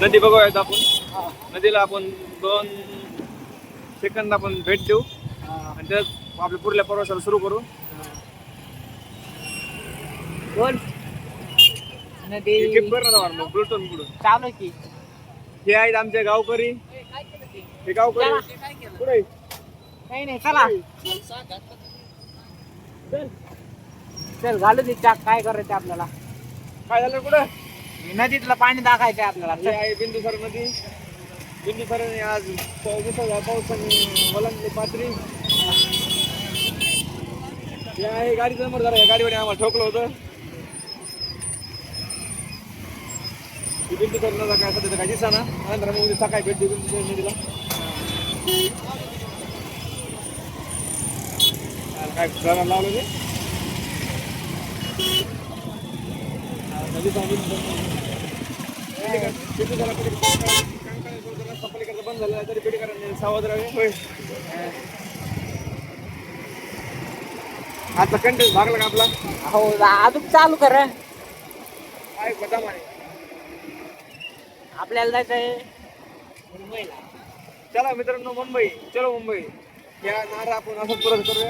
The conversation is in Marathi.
नदी बघूयात आपण. नदीला आपण 2 सेकंद आपण भेट देऊ आणि त्यात आपल्या पुढल्या प्रवासाला सुरू करू. बोल नदी बुलटून पुढून चालू की हे आहेत आमचे गावकरी. हे गावकरी पुढे काही नाही चला चल घालू दे चाक. काय करायचं आपल्याला? काय झालं पुढे? नदीतलं पाणी दाखायचं आपल्याला. हे आहे बिंदुसर नदी. बिंदुसराने आज पावसाने वलंडली पात्री. हे आहे गाडीचा नंबर झाला. या गाडीवर आम्हाला ठोकलं होतं. बिंदुसर नदा काय सध्या काय दिसा ना. नंतर मग सकाळी भेट देऊ बिंदुसर नदीला. काय घराला लावलं ते बंद झालं तरी पेटीकरांनी सावध राहावे. आता कंटेंट भागला का आपला? हो अजून चालू कर. काय बदाम आहे. आपल्याला जायचंय मुंबईला. चला मित्रांनो मुंबई. चलो मुंबई. या नारा आपण असंच परत करूया.